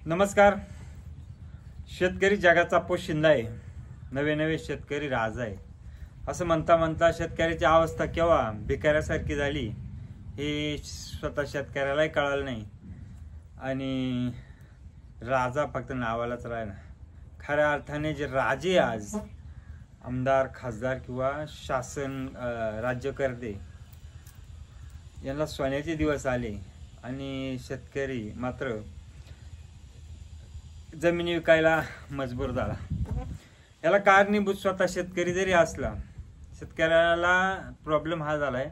नमस्कार. शेतकरी जगाचा पोशिंदा आहे, नवे नवे शेतकरी राजा आहे असं म्हणता म्हणता शेतकऱ्याची अवस्था केव्हा भिकाऱ्यासारखी झाली हे स्वतः शेतकऱ्यालाही कळलं नाही आणि राजा फक्त नावालाच राहिला. खऱ्या अर्थाने जे राजे आज आमदार खासदार किंवा शासन राज्यकर्ते यांना सोन्याचे दिवस आले आणि शेतकरी मात्र जमिनी विकायला मजबूर झाला. याला कारणीभूत स्वतः शेतकरी जरी असला, शेतकऱ्याला प्रॉब्लेम हा झालाय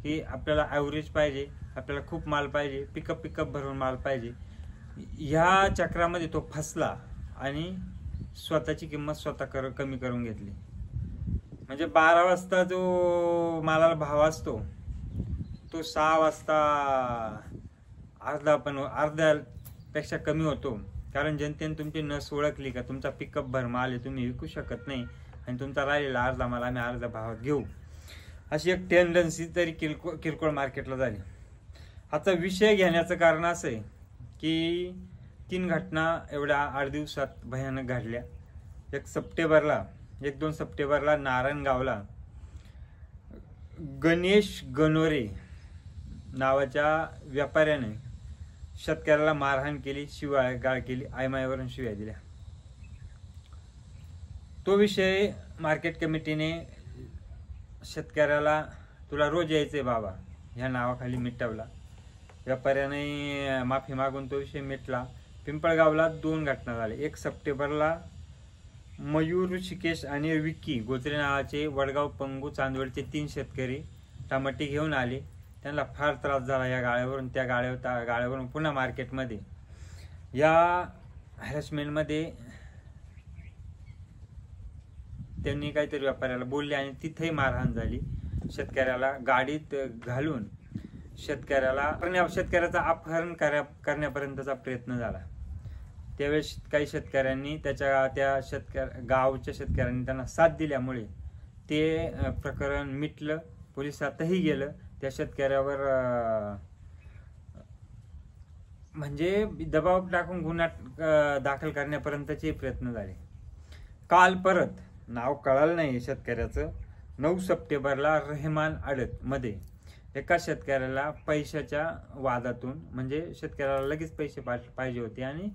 की आपल्याला ॲव्हरेज पाहिजे, आपल्याला खूप माल पाहिजे, पिकअप भरून माल पाहिजे. ह्या चक्रामध्ये तो फसला आणि स्वतःची किंमत स्वतः कमी करून घेतली. म्हणजे 12 वाजता जो मालाला भाव असतो तो 6 वाजता अर्ध्यापेक्षा कमी होतो. कारण जनतेने तुमची नस ओळखली का तुमचा पिकअप भर माल आहे, तुम्ही विकू शकत नाही आणि तुमचा राहिलेला अर्धा माल आम्ही अर्ध्या भावात घेऊ, अशी एक टेंडन्सी तरी किरकोळ मार्केटला झाली. आता विषय घेण्याचं कारण असं आहे की 3 घटना एवढ्या 8 दिवसात भयानक घडल्या. 1-2 सप्टेंबरला नारायणगावला गणेश गणोरे नावाच्या व्यापाऱ्याने शेतकऱ्याला मारहाण केली, शिवागाळ केली, आयमायावरून शिव्या दिल्या. तो विषय मार्केट कमिटीने शेतकऱ्याला तुला रोज यायचंय बाबा ह्या नावाखाली मिटवला. व्यापाऱ्याने माफी मागून तो विषय मिटला. पिंपळगावला 2 घटना झाल्या. 1 सप्टेंबरला मयूर ऋषिकेश आणि विक्की गोचरे नावाचे वडगाव पंगू चांदवडचे 3 शेतकरी टमाटे घेऊन आले. त्यांना फार त्रास झाला या गाळ्यावरून. त्या गाळ्यावरून पुन्हा मार्केटमध्ये या हॅरेसमेंटमध्ये त्यांनी काहीतरी व्यापाऱ्याला बोलले आणि तिथेही मारहाण झाली. शेतकऱ्याला गाडीत घालून शेतकऱ्याचा अपहरण करण्यापर्यंतचा प्रयत्न झाला. त्यावेळेस काही शेतकऱ्यांनी गावच्या शेतकऱ्यांनी त्यांना साथ दिल्यामुळे ते प्रकरण मिटलं, पोलिसातही गेलं. त्या शेतकऱ्यावर म्हणजे दबाव टाकून गुन्हा दाखल करण्यापर्यंतचे प्रयत्न झाले. काल परत नाव कळालं नाही शेतकऱ्याचं. 9 सप्टेंबरला रेहमान आडत मध्ये एका शेतकऱ्याला पैशाच्या वादातून, म्हणजे शेतकऱ्याला लगेच पैसे पाहिजे होते आणि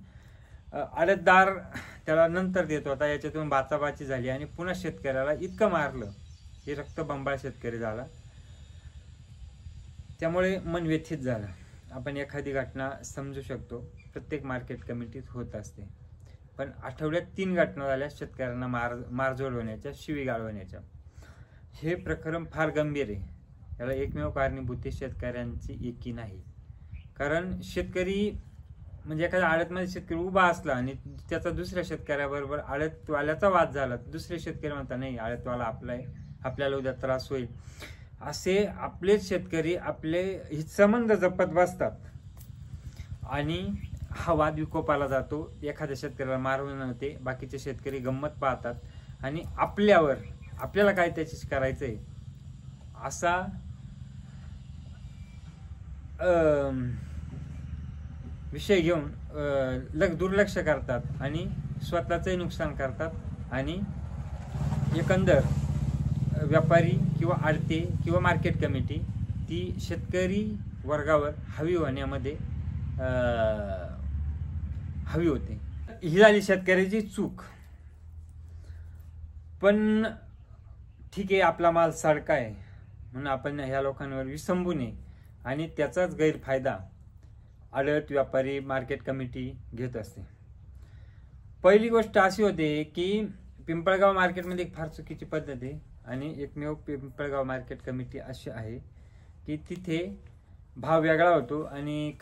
आडतदार त्याला नंतर देत होता, याच्यातून बाचाबाची झाली आणि पुन्हा शेतकऱ्याला इतकं मारलं की रक्तबंबाळ शेतकरी झाला. त्यामुळे मन व्यथित झालं. आपण एखादी घटना समजू शकतो, प्रत्येक मार्केट कमिटीत होत असते, पण आठवड्यात 3 घटना झाल्या शेतकऱ्यांना मारझोड होण्याच्या, शिवीगाळ होण्याच्या. हे प्रकरण फार गंभीर आहे. याला एकमेव कारणीभूत शेतकऱ्यांची एकी नाही. कारण शेतकरी म्हणजे एखाद्या आडतमध्ये शेतकरी उभा असला आणि त्याचा दुसऱ्या शेतकऱ्याबरोबर आडतवाल्याचा वाद झाला, दुसरे शेतकरी म्हणतात नाही आडतवाला आपला आहे, आपल्याला उद्या त्रास होईल, असे आपलेच शेतकरी आपले हितसंबंध जपत बसतात आणि हा वाद विकोपाला जातो. एखाद्या शेतकऱ्याला मारवून होते, बाकीचे शेतकरी गंमत पाहतात आणि आपल्याला काय त्याची करायचंय असा विषय घेऊन दुर्लक्ष करतात आणि स्वतःचंही नुकसान करतात आणि एकंदर व्यापारी किंवा आडते किंवा मार्केट कमिटी ती शेतकरी वर्गावर हवी होण्यामध्ये हवी होते. ही झाली शेतकऱ्याची चूक. पण ठीक आहे, आपला माल सारखा आहे म्हणून आपण ह्या लोकांवर विसंबू नये आणि त्याचाच गैरफायदा आडत व्यापारी मार्केट कमिटी घेत असते. पहिली गोष्ट अशी होते की पिंपळगाव मार्केटमध्ये एक फार चुकीची पद्धत आहे आणि एकमेव पिंपळगाव मार्केट कमिटी अशी आहे की तिथे भाव वेगळा होतो आणि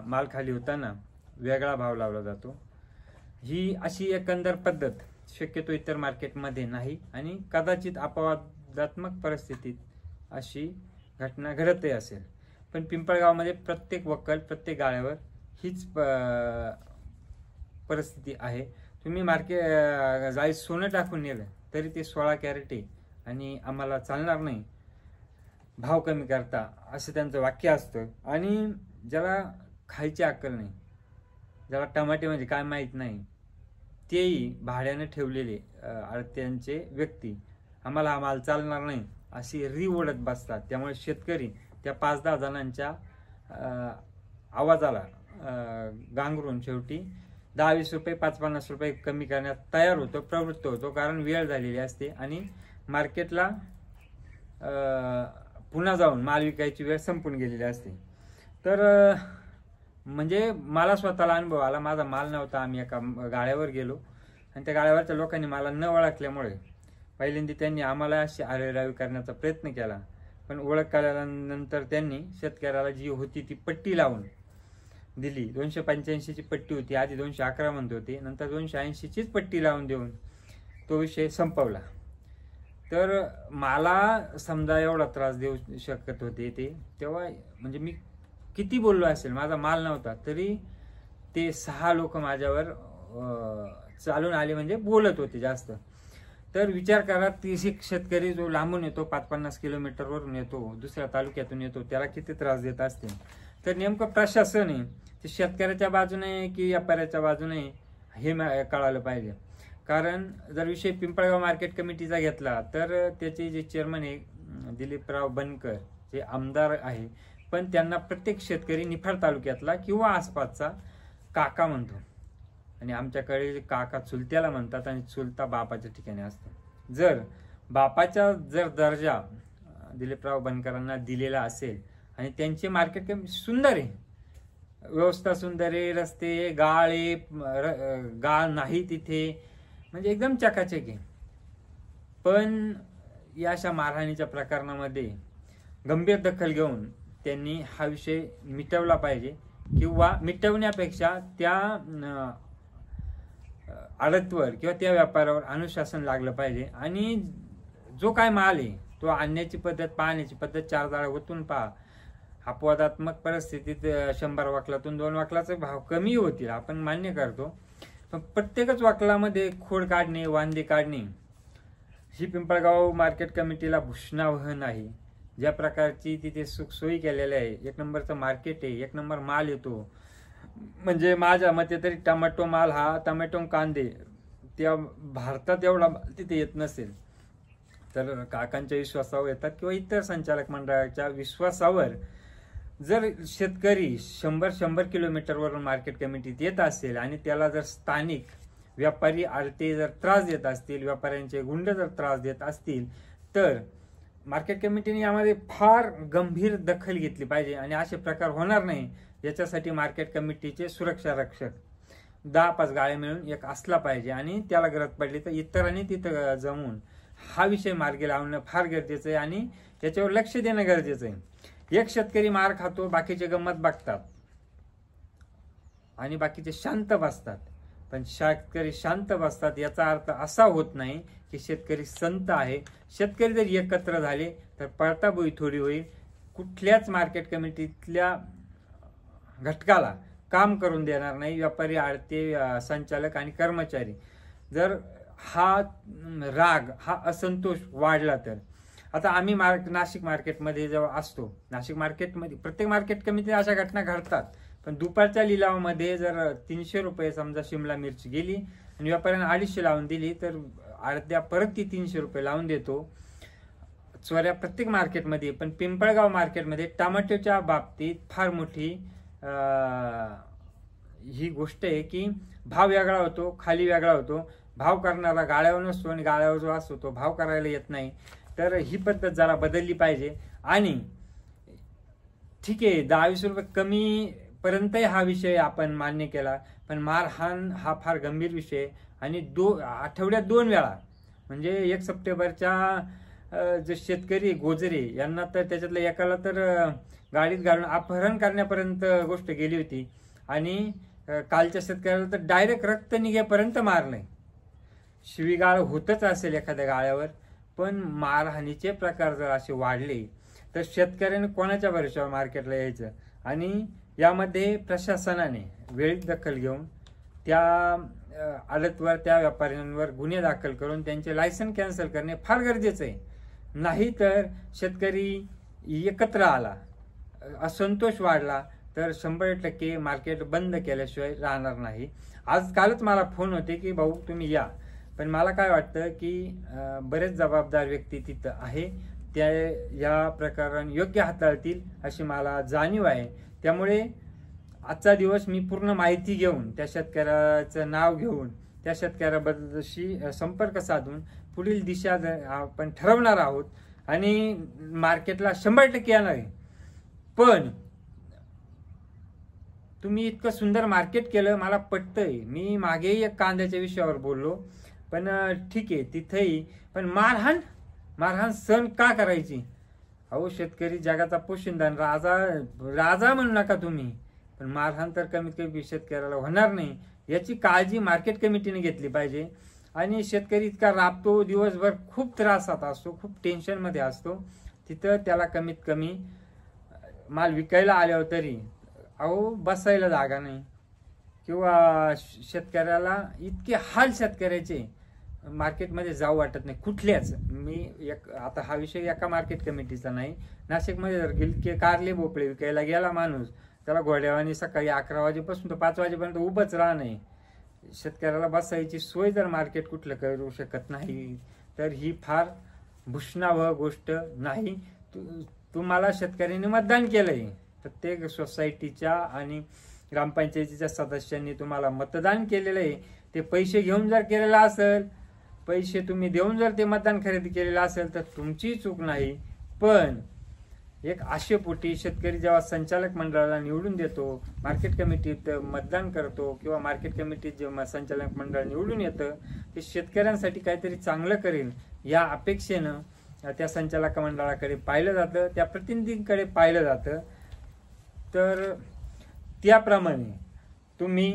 माल खाली होताना वेगळा भाव लावला जातो. ही अशी एकंदर पद्धत शक्यतो इतर मार्केटमध्ये नाही आणि कदाचित अपवादात्मक परिस्थितीत अशी घटना घडतही असेल. पण पिंपळगावमध्ये प्रत्येक प्रत्येक गाळ्यावर हीच परिस्थिती आहे. तुम्ही जाळीत सोनं टाकून नेलं तरी ते 16 कॅरेट आहे आणि आम्हाला चालणार नाही, भाव कमी करता, असं त्यांचं वाक्य असतं. आणि ज्याला खायची अक्कल नाही ज्याला टमाटे म्हणजे काय माहीत नाही, तेही भाड्याने ठेवलेले आडत्यांचे व्यक्ती आम्हाला हा माल चालणार नाही अशी री ओढत बसतात. त्यामुळे शेतकरी त्या 5-10 जणांच्या आवाजाला गांगरून शेवटी 10-20 रुपये 5-50 रुपये कमी करण्यात तयार होतो, प्रवृत्त होतो. कारण वेळ झालेली असते आणि मार्केटला पुन्हा जाऊन माल विकायची वेळ संपून गेलेली असते. तर म्हणजे मला स्वतःला अनुभव आला. माझा माल नव्हता, आम्ही एका गाड्यावर गेलो आणि त्या गाड्यावरच्या लोकांनी मला न ओळखल्यामुळे पहिल्यांदा त्यांनी आम्हाला अशी आरेरावी करण्याचा प्रयत्न केला. पण ओळख केल्यानंतर त्यांनी शेतकऱ्याला जी होती ती पट्टी लावून दिली. 285ची पट्टी होती, आधी 211 म्हणत होते, नंतर 280चीच पट्टी लावून देऊन तो विषय संपवला. तर मला समजा एवढा त्रास देऊ शकत होते ते, तेव्हा म्हणजे मी किती बोललो असेल, माझा माल नव्हता तरी ते 6 लोक माझ्यावर चालून आले, म्हणजे बोलत होते जास्त. तर विचार करा, 30 शेतकरी जो लांबून येतो, 5-50 किलोमीटरवरून येतो, दुसऱ्या तालुक्यातून येतो, त्याला किती त्रास देत असतील. तर नेमकं प्रशासन आहे ते शेतकऱ्याच्या बाजूने की व्यापाऱ्याच्या बाजूने हे कळालं पाहिजे. कारण जर विषय पिंपळगाव मार्केट कमिटीचा घेतला तर त्याचे जे चेअरमन आहे दिलीपराव बनकर, जे आमदार आहे, पण त्यांना प्रत्येक शेतकरी निफाड तालुक्यातला किंवा आसपासचा काका म्हणतो. आणि आमच्याकडे काका चुलत्याला म्हणतात आणि चुलता बापाच्या ठिकाणी असतो. जर बापाचा दर्जा दिलीपराव बनकरांना दिलेला असेल आणि त्यांचे मार्केट कमिटी सुंदर आहे, व्यवस्था सुंदर आहे, रस्ते गाळे गाळ नाही तिथे, म्हणजे एकदम चकाचक आहे. पण या अशा मारहाणीच्या प्रकरणामध्ये गंभीर दखल घेऊन त्यांनी हा विषय मिटवला पाहिजे, किंवा मिटवण्यापेक्षा त्या आडतवर किंवा त्या व्यापारावर अनुशासन लागलं पाहिजे. आणि जो काय माल आहे तो आणण्याची पद्धत, पाहण्याची पद्धत 4 जाळ्या ओतून पहा. अपवादात्मक परिस्थितीत 100 वाकलातून 2 वाकलाचे भाव कमी होतील, आपण मान्य करतो. पण प्रत्येकच वाकलामध्ये खोड काढणे, वांदे काढणे ही पिंपळगाव मार्केट कमिटीला भूषणावह नाही. ज्या प्रकारची तिथे सुखसोयी केलेल्या आहे, 1 नंबरचं मार्केट आहे, 1 नंबर माल येतो. म्हणजे माझ्या मते तरी टोमॅटो माल हा, टोमॅटो कांदे त्या भारतात एवढा तिथे येत नसेल. तर काकांच्या विश्वासावर येतात किंवा इतर संचालक मंडळाच्या विश्वासावर जर शेतकरी 100 किलोमीटरवरून मार्केट कमिटीत येत असेल आणि त्याला जर स्थानिक व्यापारी आडते जर त्रास देत असतील, व्यापाऱ्यांचे गुंड जर त्रास देत असतील, तर मार्केट कमिटीने यामध्ये फार गंभीर दखल घेतली पाहिजे आणि असे प्रकार होणार नाही याच्यासाठी मार्केट कमिटीचे सुरक्षा रक्षक 10-5 गाळे मिळून एक असला पाहिजे. आणि त्याला गरज पडली तर इतरांनी तिथं जमून हा विषय मार्गी लावणं फार गरजेचं आहे आणि त्याच्यावर लक्ष देणं गरजेचं आहे. एक शेतकरी मार खातो, बाकीचे गंमत बघतात आणि बाकीचे शांत बसतात. पण शेतकरी शांत बसतात याचा अर्थ असा होत नाही की शेतकरी संत आहे. शेतकरी जर एकत्र झाले तर पळताबोई थोडी होईल. कुठल्याच मार्केट कमिटीतल्या घटकाला काम करून देणार नाही व्यापारी, आडते, संचालक आणि कर्मचारी. जर हा राग, हा असंतोष वाढला तर, आता आम्ही नाशिक मार्केटमध्ये जेव्हा असतो, नाशिक मार्केटमध्ये प्रत्येक मार्केट कमिटीत अशा घटना घडतात. पण दुपारच्या लिलावामध्ये जर 300 रुपये समजा शिमला मिरची गेली आणि व्यापाऱ्याने 250 लावून दिली, तर अर्ध्या परत ती 300 रुपये लावून देतो. चोऱ्या प्रत्येक मार्केटमध्ये. पण पिंपळगाव मार्केटमध्ये टमाटोच्या बाबतीत फार मोठी ही गोष्ट आहे की भाव वेगळा होतो, खाली वेगळा होतो. भाव करणारा गाळ्यावर नसतो आणि गाळ्यावर जो असतो तो भाव करायला येत नाही. तर ही पद्धत जरा बदलली पाहिजे. आणि ठीक आहे, 10-20 रुपये कमी पर्यंत हा विषय आपण मान्य केला, पण मारहाण हा फार गंभीर विषय. आणि आठवड्यात 2 वेळा, म्हणजे 1 सप्टेंबरच्या जे शेतकरी गोजरे यांना तर त्याच्यातल्या एकाला तर गाडीत घालून अपहरण करण्यापर्यंत गोष्ट गेली होती. आणि कालच्या शेतकऱ्याला तर डायरेक्ट रक्त निघेपर्यंत मारलंय. शिवीगाळ होतच असेल एखाद्या गाळ्यावर, पण मारहाणीचे प्रकार जर असे वाढले तर शेतकऱ्याने कोणाच्या भरोश्यावर मार्केटला यायचं. आणि यामध्ये प्रशासनाने वेळीच दखल घेऊन त्या आडतवर, त्या व्यापाऱ्यांवर गुन्हे दाखल करून त्यांचे लायसन कॅन्सल करणे फार गरजेचं आहे. नाही तर शेतकरी एकत्र आला, असंतोष वाढला, तर 100% मार्केट बंद केल्याशिवाय राहणार नाही. आजकालच मला फोन होते की भाऊ तुम्ही या, पण मला काय वाटतं की बरेच जबाबदार व्यक्ती तिथं आहे, त्या या प्रकाराने योग्य हाताळतील अशी मला जाणीव आहे. त्यामुळे आजचा दिवस मी पूर्ण माहिती घेऊन, त्या शेतकऱ्याचं नाव घेऊन, त्या शेतकऱ्याबद्दलशी संपर्क साधून पुढील दिशा आपण ठरवणार आहोत आणि मार्केटला 100% येणार आहे. पण तुम्ही इतकं सुंदर मार्केट केलं, मला पटतंय. मी मागेही एक कांद्याच्या विषयावर बोललो, पण ठीक आहे तिथेही, पण मारहाण सण का करायची? अहो शेतकरी जगाचा पोशिंदा, राजा म्हणू नका तुम्ही, पण मारहाण तर कमीत कमी शेतकऱ्याला होणार नाही याची काळजी मार्केट कमिटीने घेतली पाहिजे. आणि शेतकरी इतका राबतो, दिवसभर खूप त्रासात असतो, खूप टेन्शनमध्ये असतो, तिथं त्याला कमीत कमी माल विकायला आल्यावर तरी अहो बसायला जागा नाही, किंवा शेतकऱ्याला इतके हाल शेतकऱ्याचे मार्केटमध्ये जाऊ वाटत नाही कुठल्याच. मी आता हा विषय एका मार्केट कमिटीचा नाही, नाशिकमध्ये जर गिलके कारले भोपळे विकायला गेला माणूस, त्याला घोड्यावानी सकाळी 11 वाजेपासून तर 5 वाजेपर्यंत उभंच राहणे. शेतकऱ्याला बसायची सोय जर मार्केट कुठलं करू शकत नाही तर ही फार भूषणावह गोष्ट नाही. तुम्हाला शेतकऱ्यांनी मतदान केलंय, प्रत्येक सोसायटीच्या आणि ग्रामपंचायतीच्या सदस्यांनी तुम्हाला मतदान केलेलं आहे. ते पैसे घेऊन जर केलेलं असेल, पैसे तुम्ही देऊन जर ते मतदान खरेदी केलेलं असेल तर तुमची चूक नाही. पण एक आशेपोटी शेतकरी जेव्हा संचालक मंडळाला निवडून देतो, मार्केट कमिटीत मतदान करतो, किंवा मार्केट कमिटीत जेव्हा संचालक मंडळ निवडून येतं, ते शेतकऱ्यांसाठी काहीतरी चांगलं करेल या अपेक्षेनं त्या संचालक मंडळाकडे पाहिलं जातं, त्या प्रतिनिधींकडे पाहिलं जातं. तर त्याप्रमाणे तुम्ही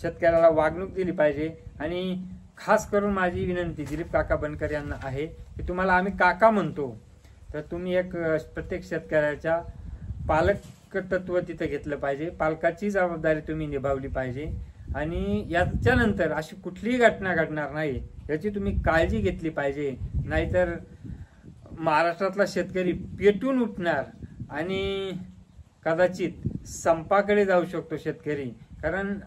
शेतकऱ्याला वागणूक दिली पाहिजे. आणि खास करून माझी विनंती दिलीप काका बनकर यांना आहे की तुम्हाला आम्ही काका म्हणतो, तर तुम्ही एक प्रत्येक शेतकऱ्याच्या पालक तत्व तिथं घेतलं पाहिजे, पालकाची जबाबदारी तुम्ही निभावली पाहिजे. आणि याच्यानंतर अशी कुठलीही घटना घडणार नाही याची तुम्ही काळजी घेतली पाहिजे. नाहीतर महाराष्ट्रातला शेतकरी पेटून उठणार आणि कदाचित संपाकडे जाऊ शकतो शेतकरी. कारण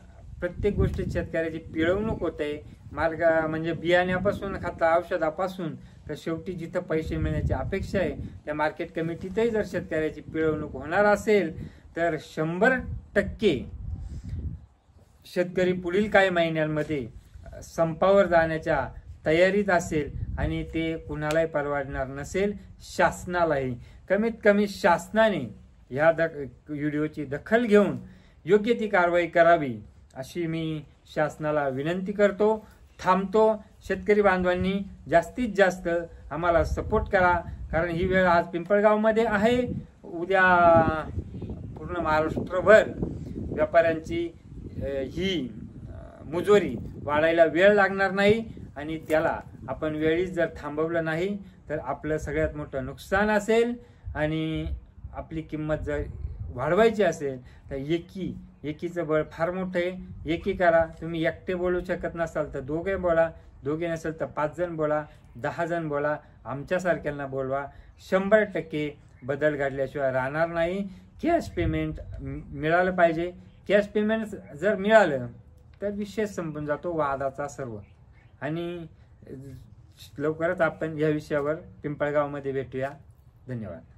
प्रत्येक गोष्टीत शेतकऱ्याची पिळवणूक होते, म्हणजे बियाण्यापासून खाता औषधापासून, तर शेवटी जिथं पैसे मिळण्याची अपेक्षा आहे त्या मार्केट कमिटीतही जर शेतकऱ्याची पिळवणूक होणार असेल तर 100% शेतकरी पुढील काही महिन्यांमध्ये संपावर जाण्याच्या तयारीत असेल. आणि ते कुणालाही परवडणार नसेल, शासनालाही. कमीत कमी शासनाने ह्या व्हिडिओची दखल घेऊन योग्य ती कारवाई करावी अशी मी शासनाला विनंती करतो. थांबतो. शेतकरी बांधवांनी जास्तीत जास्त आम्हाला सपोर्ट करा, कारण ही वेळ आज पिंपळगावमध्ये आहे, उद्या पूर्ण महाराष्ट्रभर व्यापाऱ्यांची ही मुजोरी वाढायला वेळ लागणार नाही. आणि त्याला आपण वेळीच जर थांबवलं नाही तर आपलं सगळ्यात मोठं नुकसान असेल. आणि आपली किंमत जर वाढवायची असेल तर एकीचं बळ फार मोठं आहे. एकी करा. तुम्ही एकटे बोलू शकत नसाल तर दोघे बोला, दोघे नसेल तर 5 जण बोला, 10 जण बोला, आमच्यासारख्यांना बोलवा. 100% बदल घडल्याशिवाय राहणार नाही. कॅश पेमेंट मिळालं पाहिजे. कॅश पेमेंट जर मिळालं तर विषय संपून जातो वादाचा सर्व. आणि लवकरच आपण या विषयावर पिंपळगावमध्ये भेटूया. धन्यवाद.